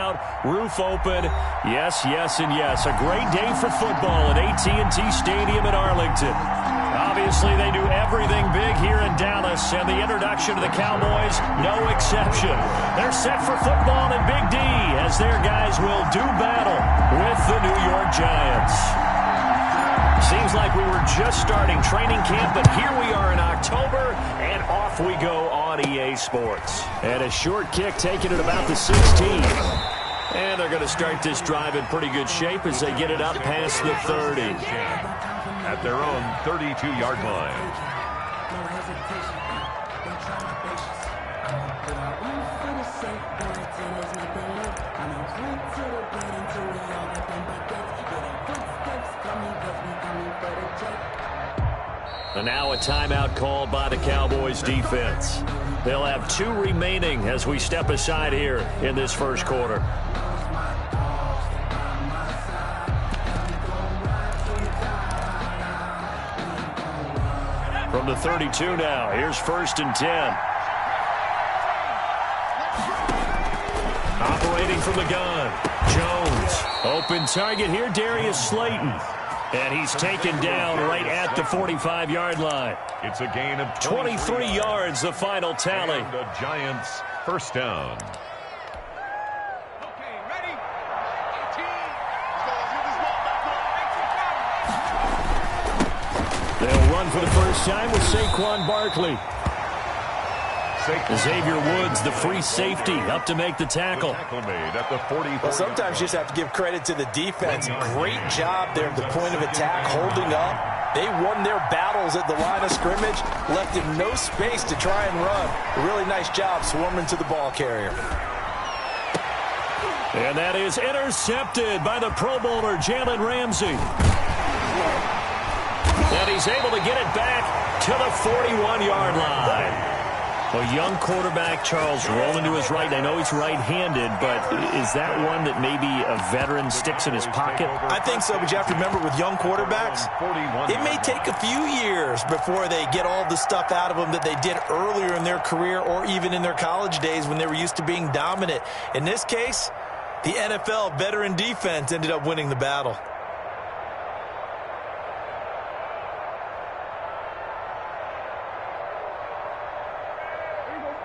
Roof open. Yes, yes, and yes. A great day for football at AT&T Stadium in Arlington. Obviously, they do everything big here in Dallas, and the introduction to the Cowboys, no exception. They're set for football in Big D as their guys will do battle with the New York Giants. Seems like we were just starting training camp, but here we are in October, and off we go on EA Sports. And a short kick taken at about the 16. And they're going to start this drive in pretty good shape as they get it up past the 30. At their own 32-yard line. And now a timeout called by the Cowboys defense. They'll have 2 remaining as we step aside here in this first quarter. From the 32 now, here's 1st and 10. Operating from the gun, Jones. Open target here, Darius Slayton. And he's taken down right at the 45-yard line. It's a gain of 23 yards, the final tally. And the Giants' first down. They'll run for the first time with Saquon Barkley. Xavier Woods, the free safety, up to make the tackle. Well, sometimes you just have to give credit to the defense. Great job there at the point of attack, holding up. They won their battles at the line of scrimmage, left him no space to try and run. A really nice job swarming to the ball carrier. And that is intercepted by the Pro Bowler, Jalen Ramsey. And he's able to get it back to the 41-yard line. A young quarterback, Charles, rolling to his right. I know he's right-handed, but is that one that maybe a veteran sticks in his pocket? I think so, but you have to remember with young quarterbacks, it may take a few years before they get all the stuff out of them that they did earlier in their career or even in their college days when they were used to being dominant. In this case, the NFL veteran defense ended up winning the battle.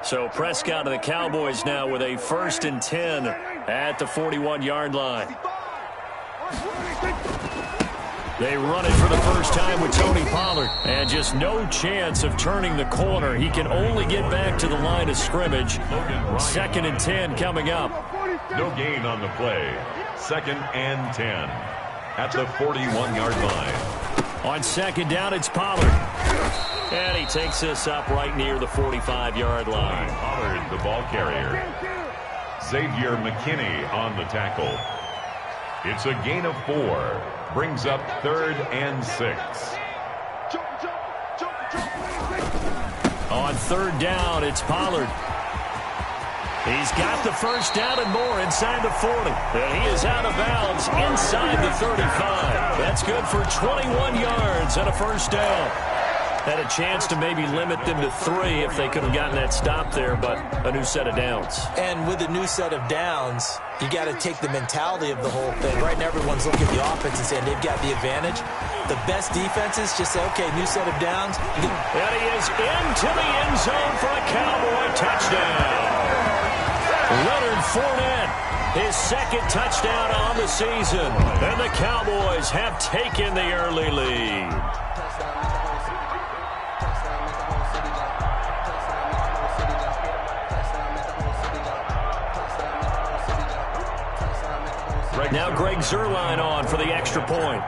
So Prescott and the Cowboys now with a 1st and 10 at the 41-yard line. They run it for the first time with Tony Pollard. And just no chance of turning the corner. He can only get back to the line of scrimmage. 2nd and 10 coming up. No gain on the play. 2nd and 10 at the 41-yard line. On 2nd down, it's Pollard. And he takes this up right near the 45-yard line. Pollard, the ball carrier. Xavier McKinney on the tackle. It's a gain of 4. Brings up 3rd and 6. On 3rd down, it's Pollard. He's got the first down and more inside the 40. And he is out of bounds inside the 35. That's good for 21 yards and a first down. Had a chance to maybe limit them to 3 if they could have gotten that stop there, but a new set of downs. And with a new set of downs, you got to take the mentality of the whole thing. Right now, everyone's looking at the offense and saying they've got the advantage. The best defenses just say, okay, new set of downs. And he is into the end zone for a Cowboy touchdown. Leonard Fournette, his 2nd touchdown on the season. And the Cowboys have taken the early lead. Now Greg Zuerlein on for the extra point.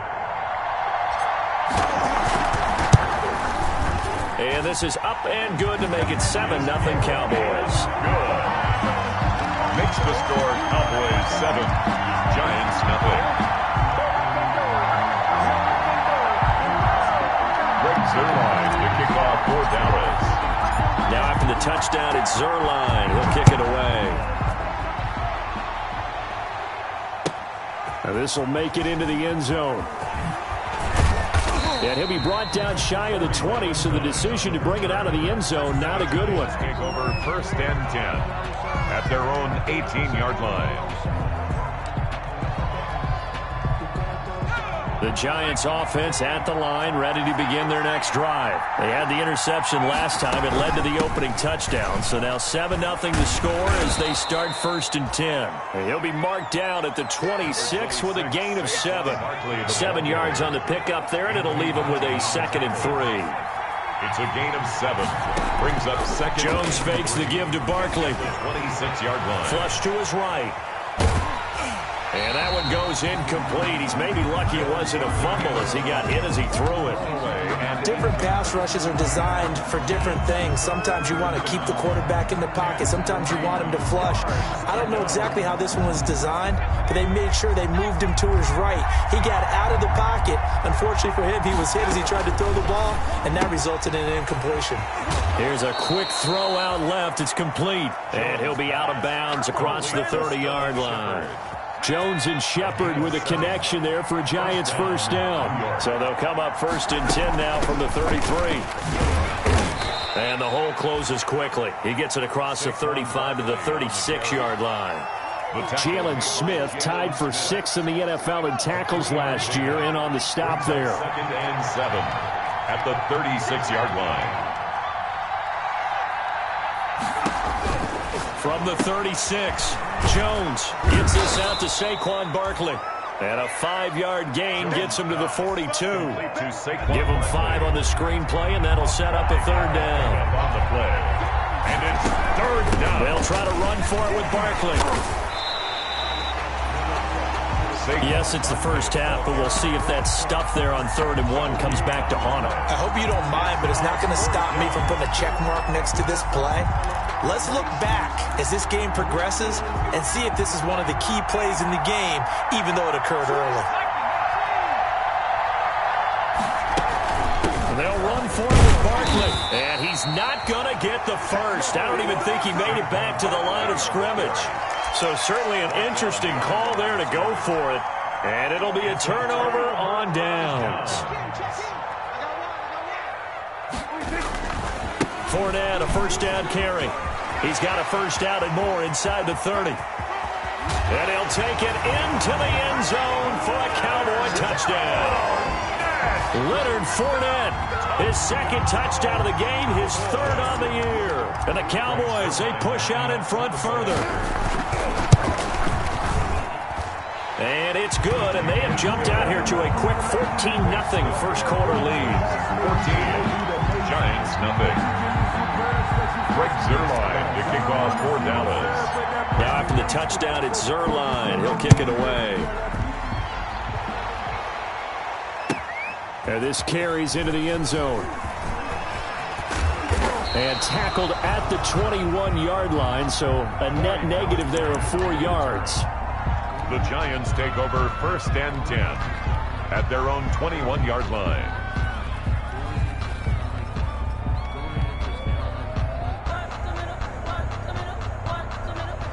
And this is up and good to make it 7-0 Cowboys. Good. Makes the score Cowboys 7, Giants 0. Greg Zuerlein to kick off for Dallas. Now after the touchdown, it's Zuerlein. He'll kick it away. This will make it into the end zone. And he'll be brought down shy of the 20, so the decision to bring it out of the end zone, not a good one. Take over 1st and 10 at their own 18-yard line. The Giants offense at the line, ready to begin their next drive. They had the interception last time. It led to the opening touchdown. So now 7-0 to score as they start 1st and 10. And he'll be marked down at the 26 with a gain of 7. 7 yards on the pickup there, and it'll leave him with a 2nd and 3. It's a gain of 7. Brings up 2nd. Jones fakes the give to Barkley. 26-yard line. Flush to his right. And that one goes incomplete. He's maybe lucky it wasn't a fumble as he got hit as he threw it. Different pass rushes are designed for different things. Sometimes you want to keep the quarterback in the pocket. Sometimes you want him to flush. I don't know exactly how this one was designed, but they made sure they moved him to his right. He got out of the pocket. Unfortunately for him, he was hit as he tried to throw the ball, and that resulted in an incompletion. Here's a quick throw out left. It's complete. And he'll be out of bounds across the 30-yard line. Jones and Shepard with a connection there for a Giants first down. So they'll come up 1st and 10 now from the 33. And the hole closes quickly. He gets it across the 35 to the 36-yard line. Jalen Smith tied for 6th in the NFL in tackles last year, in on the stop there. 2nd and 7 at the 36-yard line. From the 36, Jones gets this out to Saquon Barkley. And a 5-yard gain gets him to the 42. Give him 5 on the screenplay, and that'll set up a 3rd down. On the play. And it's 3rd down. They'll try to run for it with Barkley. Yes, it's the first half, but we'll see if that stuff there on 3rd and 1 comes back to haunt him. I hope you don't mind, but it's not going to stop me from putting a check mark next to this play. Let's look back as this game progresses and see if this is one of the key plays in the game, even though it occurred early. They'll run for it with Barkley, and he's not going to get the first. I don't even think he made it back to the line of scrimmage. So certainly an interesting call there to go for it, and it'll be a turnover on downs. Fournette, a first down carry. He's got a first down and more inside the 30. And he'll take it into the end zone for a Cowboy touchdown. Leonard Fournette, his 2nd touchdown of the game, his 3rd on the year. And the Cowboys, they push out in front further. And it's good, and they have jumped out here to a quick 14-0 first quarter lead. 14, Giants nothing. Greg Zuerlein to kick off for Dallas. Now after the touchdown, it's Zuerlein. He'll kick it away. And this carries into the end zone. And tackled at the 21-yard line, so a net negative there of 4 yards. The Giants take over 1st and 10 at their own 21-yard line.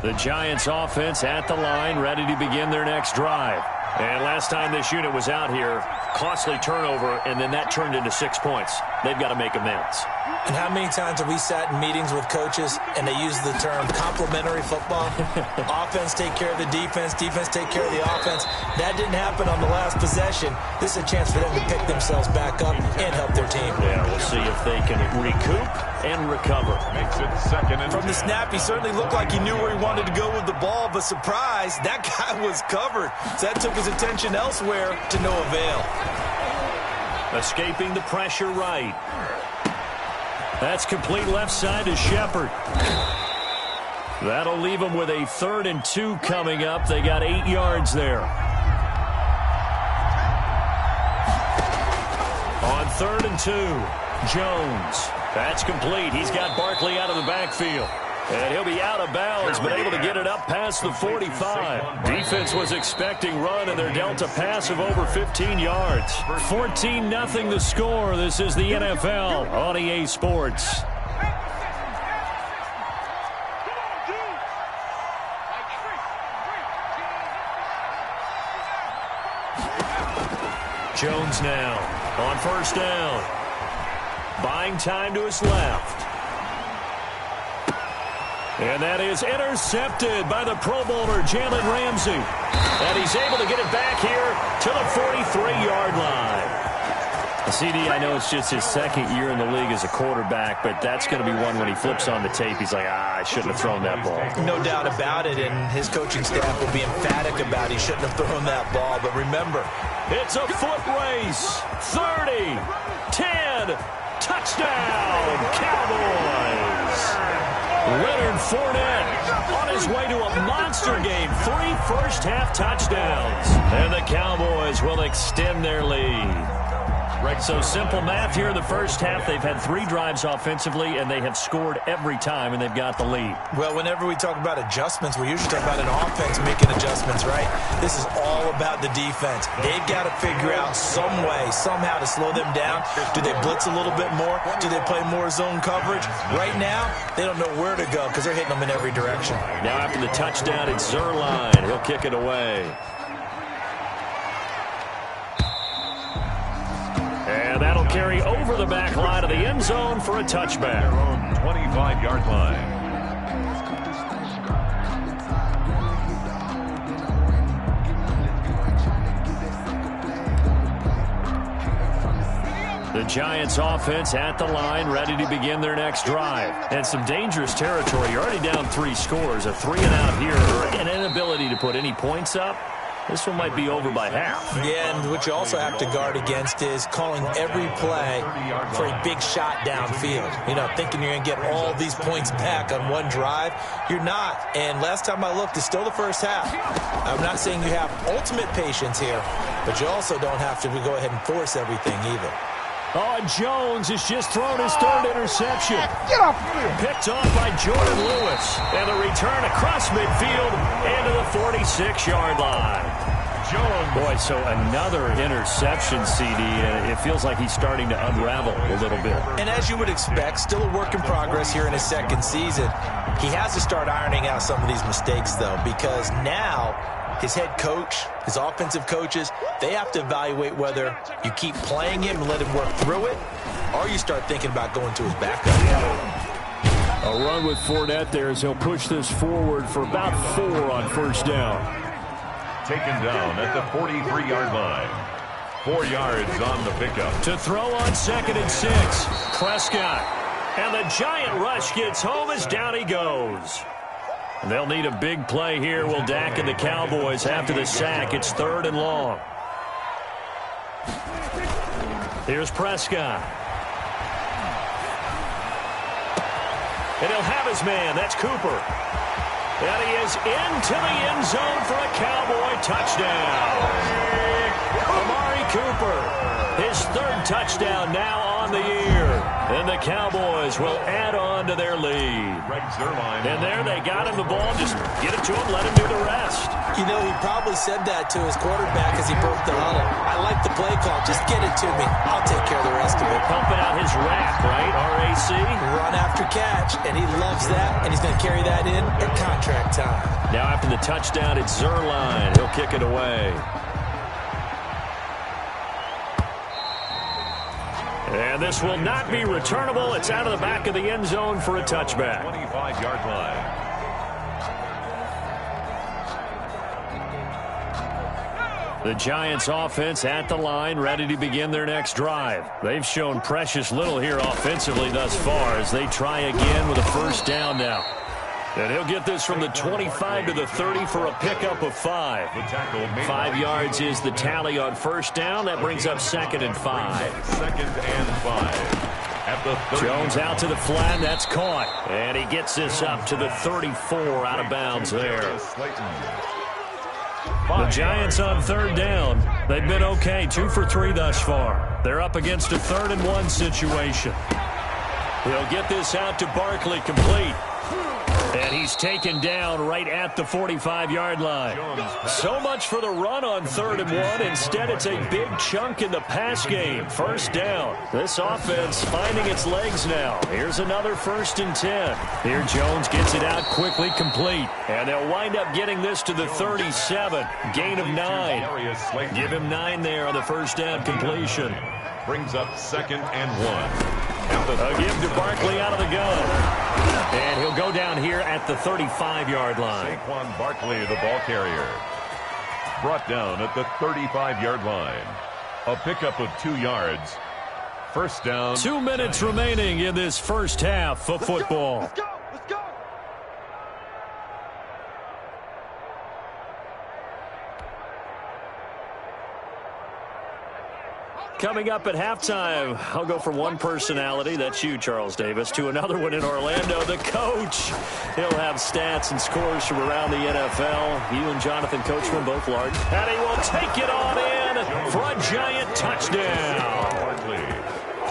The Giants offense at the line, ready to begin their next drive. And last time this unit was out here, costly turnover, and then that turned into 6 points. They've got to make amends. And how many times have we sat in meetings with coaches and they use the term complementary football? Offense take care of the defense, defense take care of the offense. That didn't happen on the last possession. This is a chance for them to pick themselves back up and help their team. Yeah, we'll see if they can recoup and recover. Makes it 2nd and 10. From the snap, he certainly looked like he knew where he wanted to go with the ball, but surprise, that guy was covered. So that took his attention elsewhere to no avail. Escaping the pressure right. That's complete left side to Shepard. That'll leave them with a 3rd and 2 coming up. They got 8 yards there. On 3rd and 2, Jones. That's complete. He's got Barkley out of the backfield. And he'll be out of bounds, but able to get it up past the 45. Defense was expecting run, and they're dealt a pass of over 15 yards. 14-0 the score. This is the NFL on EA Sports. Jones now on first down. Buying time to his left. And that is intercepted by the Pro Bowler, Jalen Ramsey. And he's able to get it back here to the 43-yard line. CD, I know it's just his second year in the league as a quarterback, but that's going to be one when he flips on the tape, he's like, I shouldn't have thrown that ball. No doubt about it, and his coaching staff will be emphatic about he shouldn't have thrown that ball. But remember, it's a foot race. 30, 10, touchdown, Cowboys. Leonard Fournette on his way to a monster game. 3 first-half touchdowns. And the Cowboys will extend their lead. So simple math here in the first half. They've had 3 drives offensively, and they have scored every time, and they've got the lead. Well, whenever we talk about adjustments, we usually talk about an offense making adjustments, right? This is all about the defense. They've got to figure out some way, somehow to slow them down. Do they blitz a little bit more? Do they play more zone coverage? Right now, they don't know where to go because they're hitting them in every direction. Now after the touchdown, it's Zerline. He'll kick it away. And that'll carry over the back line of the end zone for a touchback. Their own 25-yard line. The Giants offense at the line, ready to begin their next drive. And some dangerous territory. You're already down 3 scores. A 3-and-out here, an inability to put any points up. This one might be over by half. Yeah, and what you also have to guard against is calling every play for a big shot downfield. You know, thinking you're going to get all these points back on one drive. You're not. And last time I looked, it's still the first half. I'm not saying you have ultimate patience here, but you also don't have to go ahead and force everything either. Oh, and Jones has just thrown his 3rd interception. Get off here. Picked off by Jordan Lewis. And the return across midfield into the 46-yard line. Jones. Boy, so another interception, CD. And it feels like he's starting to unravel a little bit. And as you would expect, still a work in progress here in his 2nd season. He has to start ironing out some of these mistakes, though, because now his head coach, his offensive coaches, they have to evaluate whether you keep playing him and let him work through it, or you start thinking about going to his backup. A run with Fournette there as he'll push this forward for about 4 on first down. Taken down at the 43-yard line. 4 yards on the pickup. To throw on 2nd and 6, Prescott. And the giant rush gets home as down he goes. They'll need a big play here. Will Dak and the Cowboys after the sack. It's 3rd and long. Here's Prescott. And he'll have his man. That's Cooper. And he is into the end zone for a Cowboy touchdown. Amari Cooper, his 3rd touchdown now on the year. And the Cowboys will add on to their lead. And there they got him the ball. Just get it to him, let him do the rest. You know, he probably said that to his quarterback as he broke the huddle. I like the play call. Just get it to me. I'll take care of the rest of it. Pumping out his RAC, right? R-A-C? Run after catch, and he loves that, and he's going to carry that in at contract time. Now after the touchdown, it's Zerline. He'll kick it away. And this will not be returnable. It's out of the back of the end zone for a touchback. 25-yard line. The Giants offense at the line, ready to begin their next drive. They've shown precious little here offensively thus far as they try again with a first down now. And he'll get this from the 25 to the 30 for a pickup of 5. 5 yards is the tally on first down. That brings up 2nd and 5. 2nd and 5. At the 30. Jones out to the flat. That's caught. And he gets this up to the 34 out of bounds there. The Giants on 3rd down. They've been okay. 2 for 3 thus far. They're up against a 3rd and 1 situation. They'll get this out to Barkley, complete. And he's taken down right at the 45-yard line. So much for the run on 3rd and 1. Instead, it's a big chunk in the pass game. First down. This offense finding its legs now. Here's another 1st and 10. Here Jones gets it out quickly, complete. And they'll wind up getting this to the 37. Gain of 9. Give him 9 there on the first down completion. Brings up 2nd and 1. A give to Barkley out of the gun. And he'll go down here at the 35-yard line. Saquon Barkley, the ball carrier. Brought down at the 35-yard line. A pickup of 2 yards. First down. 2 minutes remaining in this first half of football. Let's go. Let's go. Coming up at halftime, I'll go from one personality, that's you, Charles Davis, to another one in Orlando, the coach. He'll have stats and scores from around the NFL. You and Jonathan Coachman both large. And he will take it on in for a giant touchdown.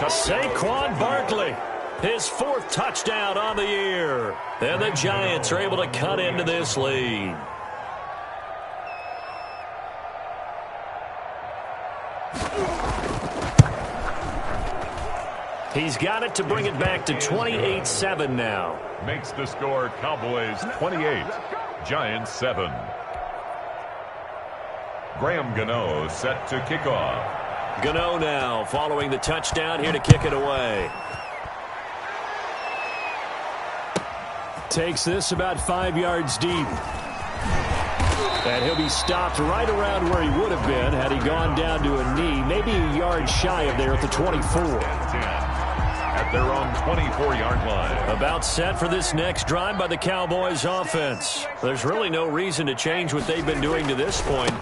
Saquon Barkley, his 4th touchdown on the year. And the Giants are able to cut into this lead. He's got it to bring it back to 28-7 now. Makes the score Cowboys 28, Giants 7. Graham Gano set to kick off. Gano now following the touchdown here to kick it away. Takes this about 5 yards deep. And he'll be stopped right around where he would have been had he gone down to a knee, maybe a yard shy of there at the 24. At their own 24-yard line. About set for this next drive by the Cowboys offense. There's really no reason to change what they've been doing to this point.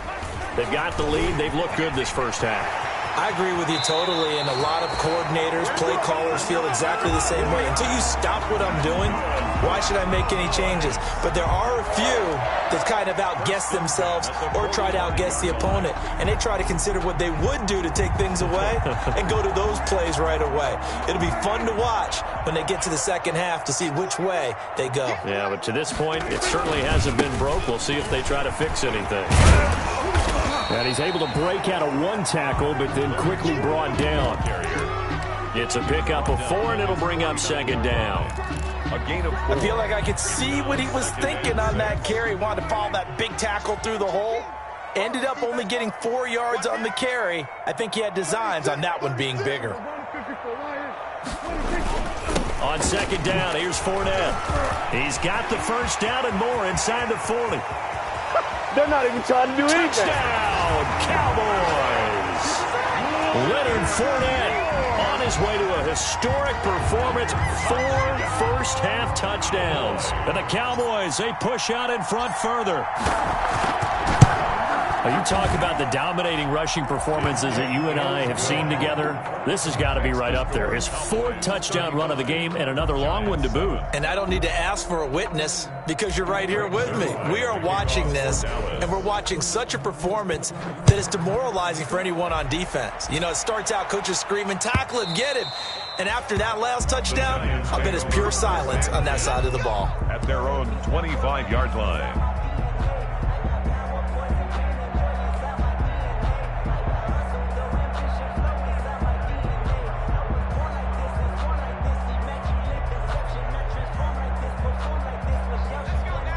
They've got the lead. They've looked good this first half. I agree with you totally, and a lot of coordinators, play callers feel exactly the same way. Until you stop what I'm doing, why should I make any changes? But there are a few that kind of outguess themselves or try to outguess the opponent, and they try to consider what they would do to take things away and go to those plays right away. It'll be fun to watch when they get to the second half to see which way they go. Yeah, but to this point, it certainly hasn't been broke. We'll see if they try to fix anything. And he's able to break out of 1 tackle, but then quickly brought down. It's a pickup of 4, and it'll bring up second down. A gain of 4. I feel like I could see what he was thinking on that carry. Wanted to follow that big tackle through the hole. Ended up only getting 4 yards on the carry. I think he had designs on that one being bigger. On second down, here's Fournette. He's got the first down and more inside the 40. They're not even trying to do anything. Touchdown, Cowboys! Leonard Fournette on his way to a historic performance. 4 first-half touchdowns. And the Cowboys, they push out in front further. Now, you talk about the dominating rushing performances that you and I have seen together. This has got to be right up there. His 4th touchdown run of the game and another long one to boot. And I don't need to ask for a witness because you're right here with me. We are watching this, and we're watching such a performance that is demoralizing for anyone on defense. You know, it starts out coaches screaming, tackle him, get him. And after that last touchdown, I bet it's pure silence on that side of the ball. At their own 25-yard line.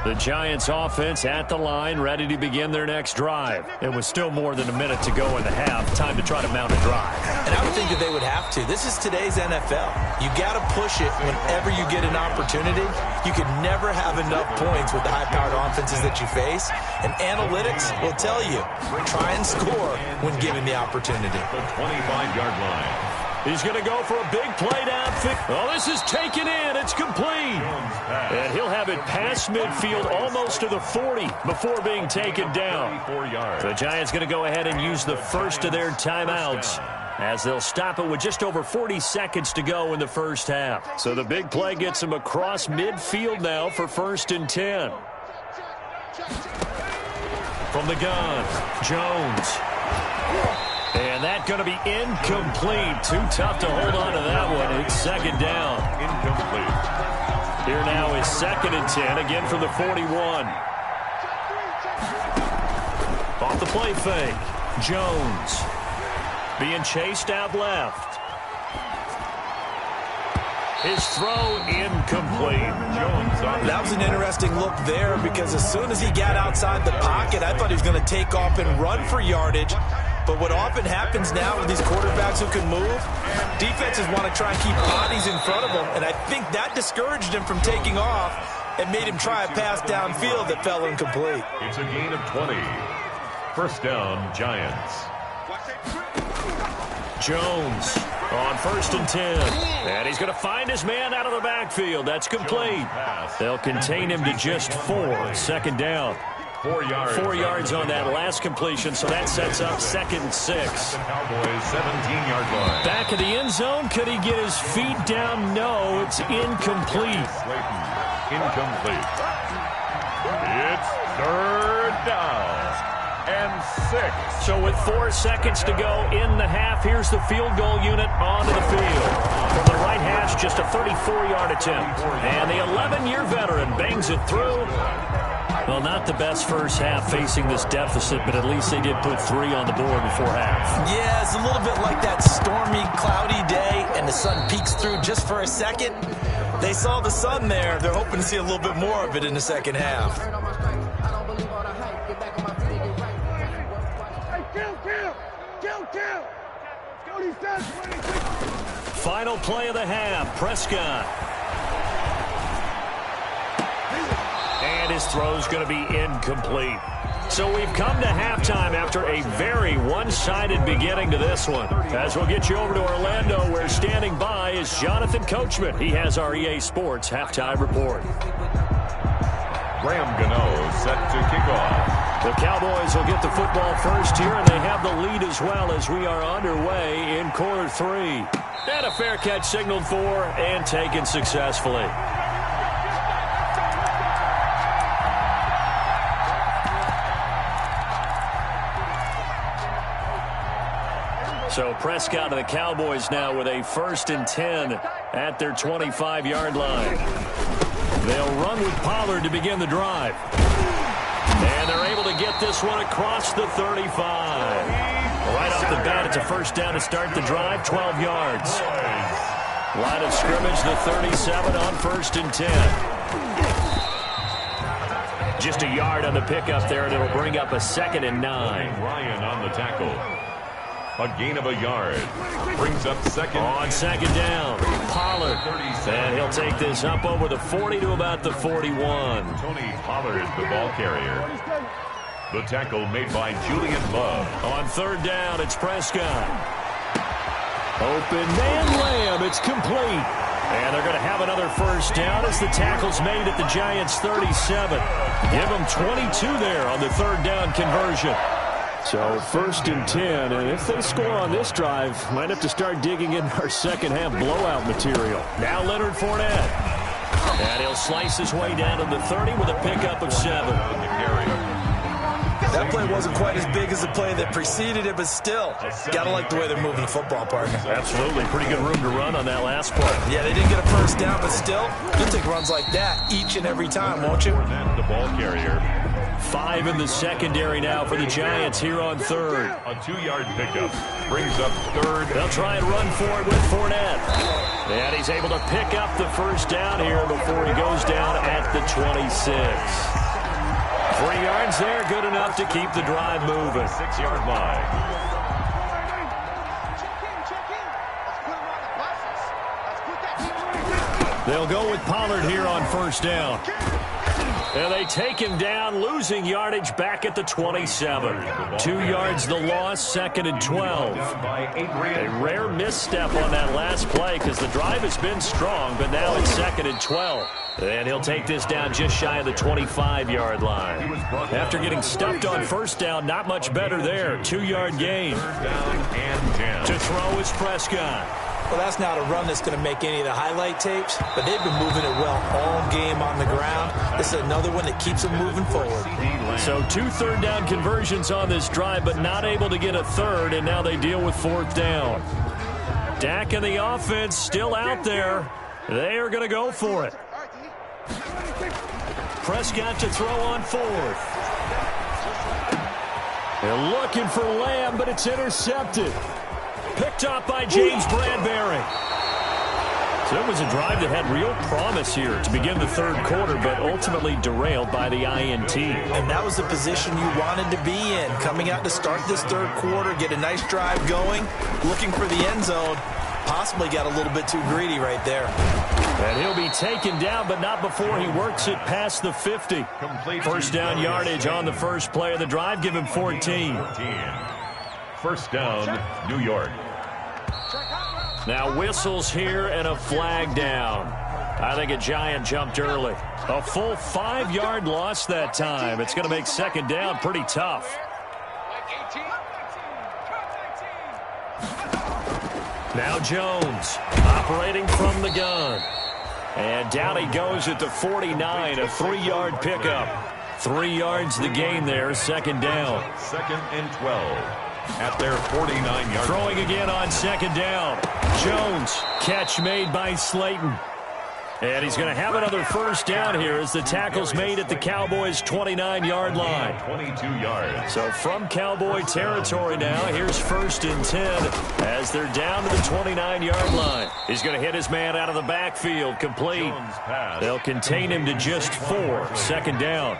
The Giants offense at the line, ready to begin their next drive. It was still more than a minute to go in the half. Time to try to mount a drive. And I would think that they would have to. This is today's NFL. You got to push it whenever you get an opportunity. You can never have enough points with the high-powered offenses that you face. And analytics will tell you, try and score when given the opportunity. The 25-yard line. He's going to go for a big play downfield. Oh, this is taken in. It's complete. And he'll have it past midfield almost to the 40 before being taken down. The Giants going to go ahead and use the first of their timeouts as they'll stop it with just over 40 seconds to go in the first half. So the big play gets them across midfield now for 1st and 10. From the gun, Jones. And that's going to be incomplete. Too tough to hold on to that one. It's second down. Incomplete. Here now is 2nd and 10, again from the 41. Off the play fake. Jones being chased out left. His throw incomplete. That was an interesting look there because as soon as he got outside the pocket, I thought he was going to take off and run for yardage. But what often happens now with these quarterbacks who can move, defenses want to try and keep bodies in front of them, and I think that discouraged him from taking off and made him try a pass downfield that fell incomplete. It's a gain of 20. First down, Giants. Jones on 1st and 10. And he's going to find his man out of the backfield. That's complete. They'll contain him to just 4. Second down. 4 yards. 4 yards on that last completion, so that sets up 2nd and 6. The Cowboys 17-yard line. Back of the end zone. Could he get his feet down? No, it's incomplete. Slayton, incomplete. It's 3rd down and 6. So with 4 seconds to go in the half, here's the field goal unit onto the field. From the right hash, just a 34-yard attempt. And the 11-year veteran bangs it through. Well, not the best first half facing this deficit, but at least they did put 3 on the board before half. Yeah, it's a little bit like that stormy, cloudy day, and the sun peeks through just for a second. They saw the sun there. They're hoping to see a little bit more of it in the second half. Final play of the half, Prescott. And his throw's going to be incomplete. So we've come to halftime after a very one-sided beginning to this one. As we'll get you over to Orlando, where standing by is Jonathan Coachman. He has our EA Sports halftime report. Graham Gano set to kick off. The Cowboys will get the football first here, and they have the lead as well as we are underway in quarter 3. And a fair catch signaled for and taken successfully. So Prescott of the Cowboys now with a 1st and 10 at their 25-yard line. They'll run with Pollard to begin the drive. And they're able to get this one across the 35. Right off the bat, it's a first down to start the drive, 12 yards. Line of scrimmage, the 37 on 1st and 10. Just a yard on the pickup there, and it'll bring up a 2nd and 9. Ryan on the tackle. A gain of a yard. Brings up 2nd. On 2nd down, Pollard. And he'll take this up over the 40 to about the 41. Tony Pollard, the ball carrier. The tackle made by Julian Love. On 3rd down, it's Prescott. Open man Lamb. It's complete. And they're going to have another first down as the tackle's made at the Giants' 37. Give them 22 there on the 3rd down conversion. So 1st and 10, and if they score on this drive, might have to start digging in our second half blowout material. Now Leonard Fournette. And he'll slice his way down to the 30 with a pickup of 7. That play wasn't quite as big as the play that preceded it, but still, gotta like the way they're moving the football, partner. Absolutely. Pretty good room to run on that last play. Yeah, they didn't get a first down, but still, you'll take runs like that each and every time, won't you? Fournette, the ball carrier. 5 in the secondary now for the Giants here on 3rd. A 2-yard pickup. Brings up 3rd. They'll try and run for it with Fournette. And he's able to pick up the first down here before he goes down at the 26. 3 yards there, good enough to keep the drive moving. 6-yard line. They'll go with Pollard here on 1st down. And they take him down, losing yardage back at the 27. 2 yards the loss, 2nd and 12. A rare misstep on that last play because the drive has been strong, but now it's 2nd and 12. And he'll take this down just shy of the 25-yard line. After getting stuffed on 1st down, not much better there. 2-yard gain. 3rd down and 10. To throw is Prescott. Well, that's not a run that's going to make any of the highlight tapes, but they've been moving it well all game on the ground. This is another one that keeps them moving forward. So 2 3rd down conversions on this drive, but not able to get a 3rd, and now they deal with 4th down. Dak and the offense still out there. They are going to go for it. Prescott to throw on 4th. They're looking for Lamb, but it's intercepted. Picked up by James Bradbury. So it was a drive that had real promise here to begin the third quarter, but ultimately derailed by the INT. And that was the position you wanted to be in. Coming out to start this third quarter, get a nice drive going, looking for the end zone. Possibly got a little bit too greedy right there. And he'll be taken down, but not before he works it past the 50. First down yardage on the first play of the drive. Give him 14. First down, New York. Now whistles here and a flag down. I think a Giant jumped early. A full 5-yard loss that time. It's going to make second down pretty tough. Now Jones operating from the gun. And down he goes at the 49, a 3-yard pickup. 3 yards the gain there, second down. Second and 12. At their 49-yard throwing again on second down. Jones, catch made by Slayton. And he's going to have another first down here as the tackle's made at the Cowboys' 29-yard line. 22 yards. So from Cowboy territory now, here's first and 10 as they're down to the 29-yard line. He's going to hit his man out of the backfield, complete. They'll contain him to just 4, second down.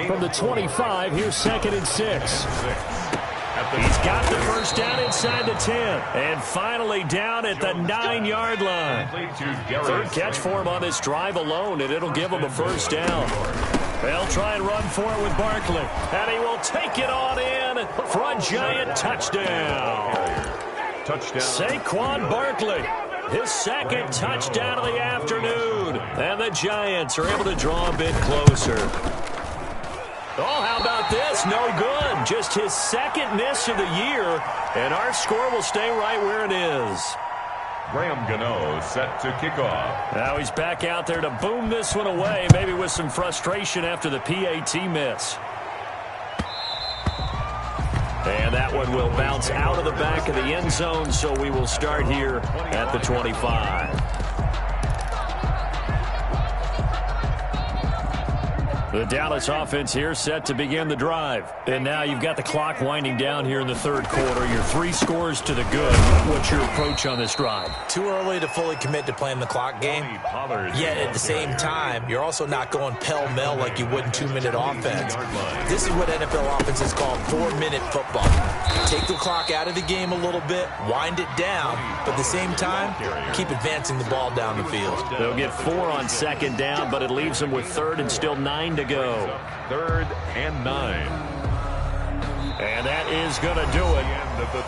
From the 25, here's second and 6. He's got the first down inside the 10. And finally down at the 9-yard line. Third catch for him on this drive alone, and it'll give him a first down. They'll try and run for it with Barkley. And he will take it on in for a Giant touchdown. Saquon Barkley, his second touchdown of the afternoon. And the Giants are able to draw a bit closer. Oh, how about this? No good. Just his second miss of the year, and our score will stay right where it is. Graham Gano set to kick off. Now he's back out there to boom this one away, maybe with some frustration after the PAT miss. And that one will bounce out of the back of the end zone, so we will start here at the 25. The Dallas offense here set to begin the drive. And now you've got the clock winding down here in the third quarter. Your 3 scores to the good. What's your approach on this drive? Too early to fully commit to playing the clock game. Yet at the same time, you're also not going pell-mell like you would in 2-minute offense. This is what NFL offenses call 4-minute football. Take the clock out of the game a little bit, wind it down, but at the same time, keep advancing the ball down the field. They'll get 4 on second down, but it leaves them with third and still 9 to go. Third and 9. And that is going to do it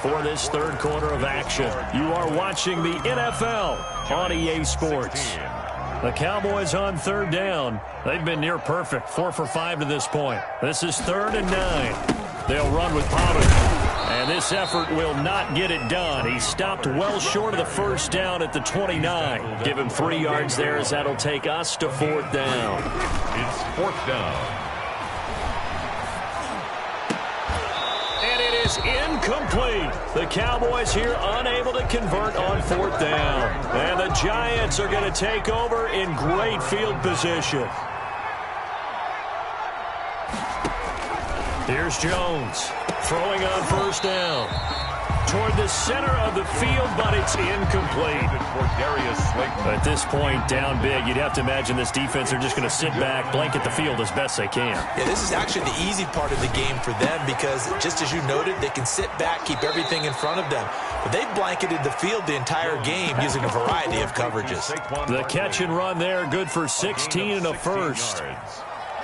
for this third quarter of action. You are watching the NFL on EA Sports. The Cowboys on third down. They've been near perfect, 4 for 5 to this point. This is third and 9. They'll run with Pollard. And this effort will not get it done. He stopped well short of the first down at the 29. Give him 3 yards there as that'll take us to fourth down. It's fourth down. And it is incomplete. The Cowboys here unable to convert on fourth down. And the Giants are going to take over in great field position. Here's Jones throwing on first down. Toward the center of the field, but it's incomplete. At this point, down big, you'd have to imagine this defense are just going to sit back, blanket the field as best they can. Yeah, this is actually the easy part of the game for them because, just as you noted, they can sit back, keep everything in front of them. But they've blanketed the field the entire game using a variety of coverages. The catch and run there, good for 16 and a first.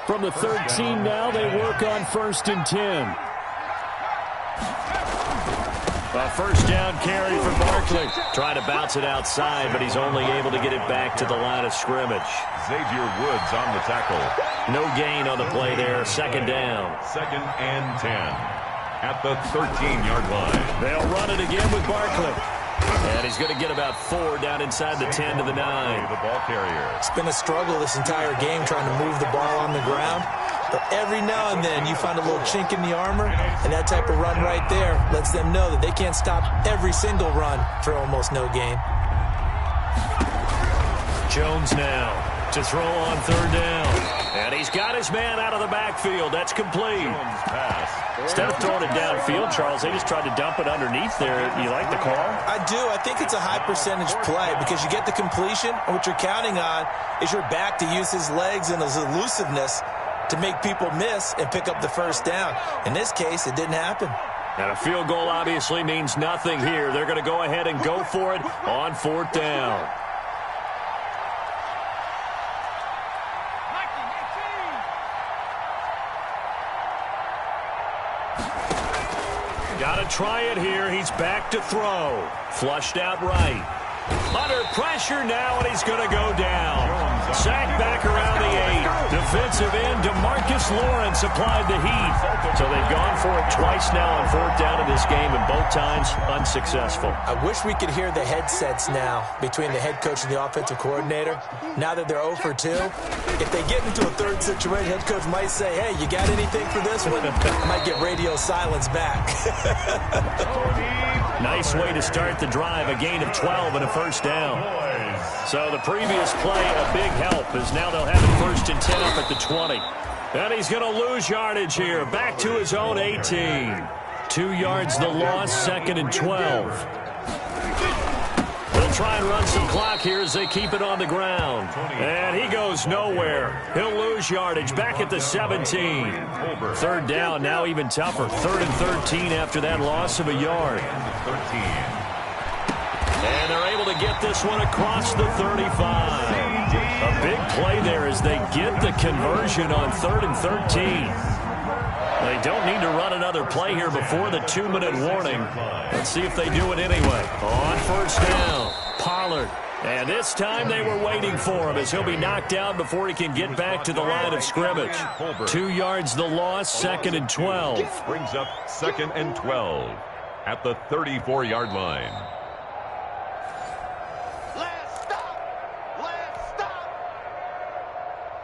From the 13 now, they work on first and 10. A first down carry for Barkley. Trying to bounce it outside, but he's only able to get it back to the line of scrimmage. Xavier Woods on the tackle. No gain on the play there. Second down. Second and 10. At the 13-yard line. They'll run it again with Barkley. And he's going to get about 4 down inside the 10 to the 9. The ball carrier. It's been a struggle this entire game trying to move the ball on the ground. But every now and then you find a little chink in the armor, and that type of run right there lets them know that they can't stop every single run for almost no gain. Jones now to throw on third down. And he's got his man out of the backfield. That's complete. Instead of throwing it downfield, Charles, they just tried to dump it underneath there. You like the call? I do. I think it's a high percentage play because you get the completion, and what you're counting on is your back to use his legs and his elusiveness to make people miss and pick up the first down. In this case, it didn't happen. And a field goal obviously means nothing here. They're going to go ahead and go for it on 4th down. Got to try it here. He's back to throw. Flushed out right. Under pressure now, and he's going to go down. Sacked back around the 8. Defensive end, DeMarcus Lawrence applied the heat. So they've gone for it twice now on 4th down in this game, and both times unsuccessful. I wish we could hear the headsets now between the head coach and the offensive coordinator. Now that they're 0 for 2, if they get into a third situation, head coach might say, hey, you got anything for this one? Might get radio silence back. Nice way to start the drive, a gain of 12 and a first down. So the previous play, a big help, as now they'll have it 1st and 10 up at the 20. And he's going to lose yardage here, back to his own 18. 2 yards the loss, 2nd and 12. They'll try and run some clock here as they keep it on the ground. And he goes nowhere. He'll lose yardage back at the 17. 3rd down, now even tougher. 3rd and 13 after that loss of a yard. And they're able to get this one across the 35. A big play there as they get the conversion on 3rd and 13. They don't need to run another play here before the 2-minute warning. Let's see if they do it anyway. On 1st down, Pollard. And this time they were waiting for him as he'll be knocked down before he can get back to the line of scrimmage. 2 yards the loss, 2nd and 12. Brings up 2nd and 12 at the 34-yard line. Let's stop.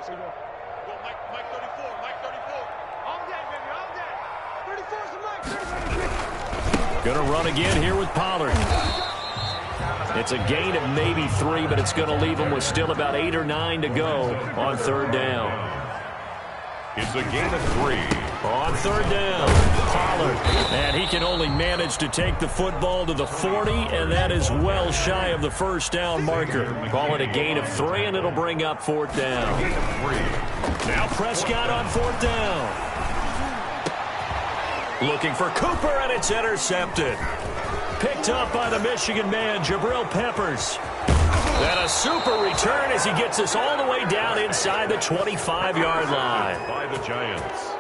Go, Mike 34, Mike 34. All day, baby, all day. 34's the Mike, 34. Going to run again here with Pollard. It's a gain of maybe 3, but it's going to leave them with still about 8 or 9 to go on 3rd down. It's a gain of 3. On 3rd down, Pollard. And he can only manage to take the football to the 40, and that is well shy of the first down marker. Call it a gain of 3, and it'll bring up 4th down. Now Prescott on 4th down. Looking for Cooper, and it's intercepted. Picked up by the Michigan man, Jabril Peppers. And a super return as he gets us all the way down inside the 25-yard line. By the Giants.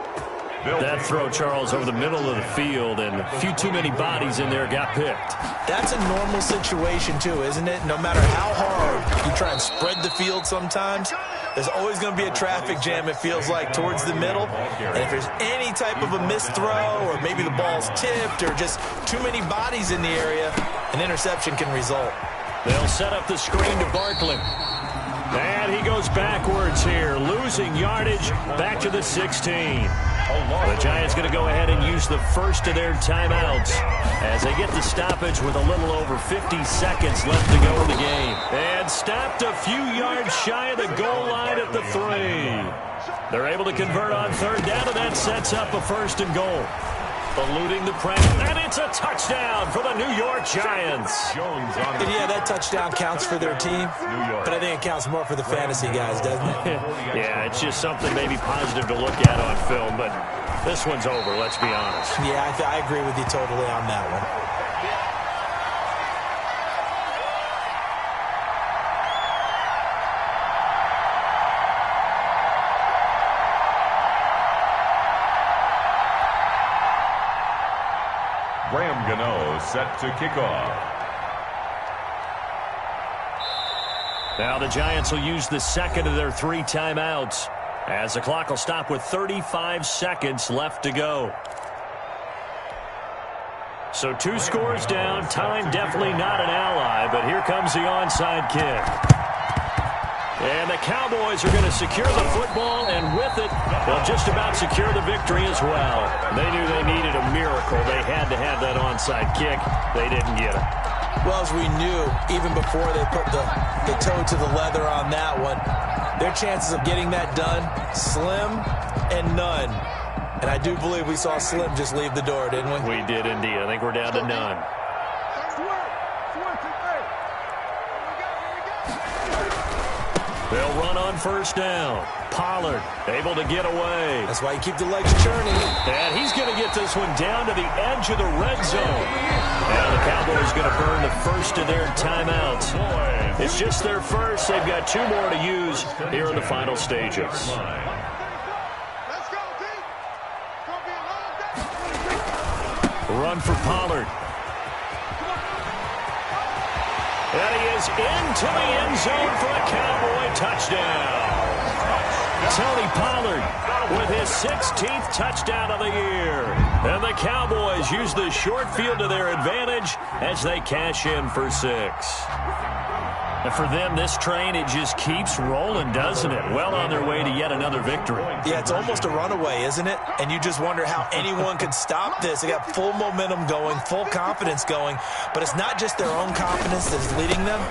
That throw, Charles, over the middle of the field, and a few too many bodies in there got picked. That's a normal situation, too, isn't it? No matter how hard you try and spread the field sometimes, there's always going to be a traffic jam, it feels like, towards the middle. And if there's any type of a missed throw, or maybe the ball's tipped, or just too many bodies in the area, an interception can result. They'll set up the screen to Barkley. And he goes backwards here, losing yardage back to the 16. The Giants going to go ahead and use the first of their timeouts as they get the stoppage with a little over 50 seconds left to go in the game. And stopped a few yards shy of the goal line at the 3. They're able to convert on 3rd down, and that sets up a 1st and goal. Eluding the pressure, and it's a touchdown for the New York Giants. And yeah, that touchdown counts for their team, but I think it counts more for the fantasy guys, doesn't it? Yeah, it's just something maybe positive to look at on film, but this one's over, let's be honest. Yeah, I agree with you totally on that one. Graham Gano set to kick off. Now the Giants will use the second of their 3 timeouts as the clock will stop with 35 seconds left to go. So 2 scores down. Time definitely not an ally, but here comes the onside kick. And the Cowboys are going to secure the football, and with it, they'll just about secure the victory as well. They knew they needed a miracle. They had to have that onside kick. They didn't get it. Well, as we knew, even before they put the toe to the leather on that one, their chances of getting that done, slim and none. And I do believe we saw Slim just leave the door, didn't we? We did indeed. I think we're down to none. They'll run on first down. Pollard able to get away. That's why you keep the legs churning. And he's going to get this one down to the edge of the red zone. Now the Cowboys going to burn the first of their timeouts. It's just their first. They've got 2 more to use here in the final stages. Let's go, team. Gonna be a long day. Run for Pollard. And he is into the end zone for a Cowboy touchdown. Tony Pollard with his 16th touchdown of the year. And the Cowboys use the short field to their advantage as they cash in for 6. And for them, this train, it just keeps rolling, doesn't it? Well on their way to yet another victory. Yeah, it's almost a runaway, isn't it? And you just wonder how anyone could stop this. They got full momentum going, full confidence going. But it's not just their own confidence that's leading them.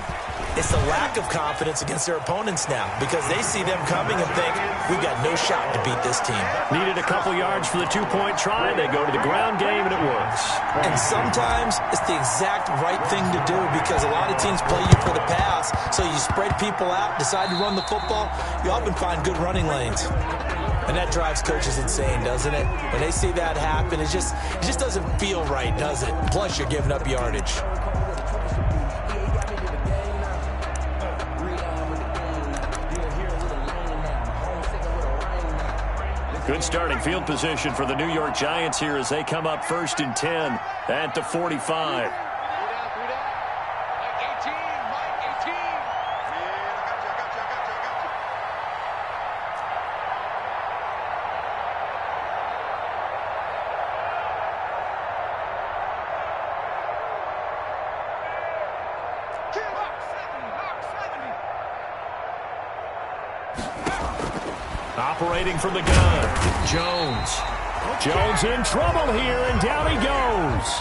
It's the lack of confidence against their opponents now because they see them coming and think, we've got no shot to beat this team. Needed a couple yards for the 2-point try. They go to the ground game, and it works. And sometimes it's the exact right thing to do because a lot of teams play you for the pass, so you spread people out, decide to run the football, you often find good running lanes. And that drives coaches insane, doesn't it? When they see that happen, it just doesn't feel right, does it? Plus, you're giving up yardage. Good starting field position for the New York Giants here as they come up 1st and 10 at the 45. Operating from the gun, Jones. Jones in trouble here, and down he goes.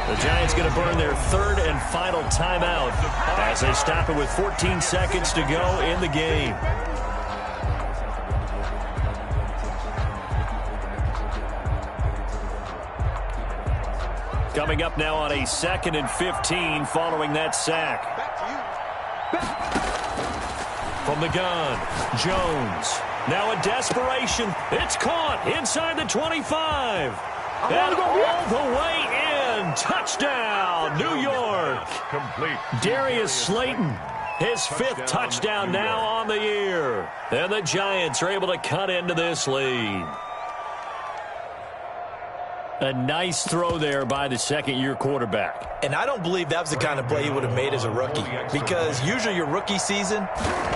The Giants going to burn their 3rd and final timeout as they stop it with 14 seconds to go in the game. Coming up now on a 2nd and 15 following that sack. From the gun, Jones. Now a desperation. It's caught inside the 25. And all the way in. Touchdown, New York. Complete. Darius Slayton, his 5th touchdown now on the year. And the Giants are able to cut into this lead. A nice throw there by the 2nd-year quarterback. And I don't believe that was the kind of play he would have made as a rookie because usually your rookie season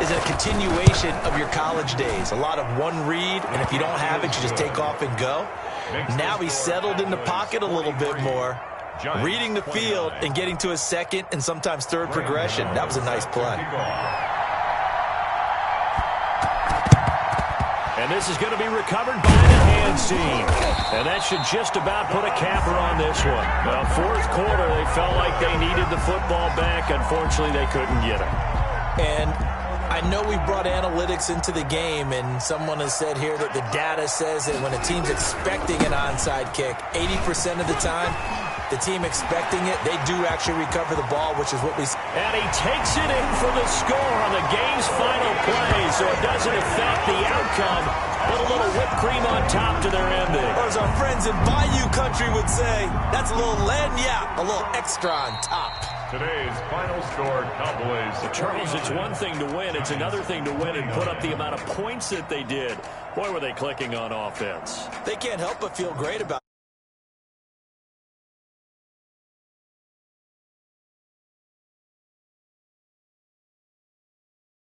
is a continuation of your college days. A lot of one read, and if you don't have it, you just take off and go. Now he's settled in the pocket a little bit more, reading the field and getting to his 2nd and sometimes 3rd progression. That was a nice play. And this is going to be recovered by the hands team. And that should just about put a capper on this one. Well, 4th quarter, they felt like they needed the football back. Unfortunately, they couldn't get it. And I know we brought analytics into the game, and someone has said here that the data says that when a team's expecting an onside kick, 80% of the time, the team expecting it, they do actually recover the ball, which is what we see. And he takes it in for the score on the game's final play, so it doesn't affect the outcome, but a little whipped cream on top to their ending. Or as our friends in Bayou Country would say, that's a little lagniappe, a little extra on top. Today's final score, Cowboys. Charles, it's one thing to win. It's another thing to win and put up the amount of points that they did. Boy, were they clicking on offense. They can't help but feel great about it.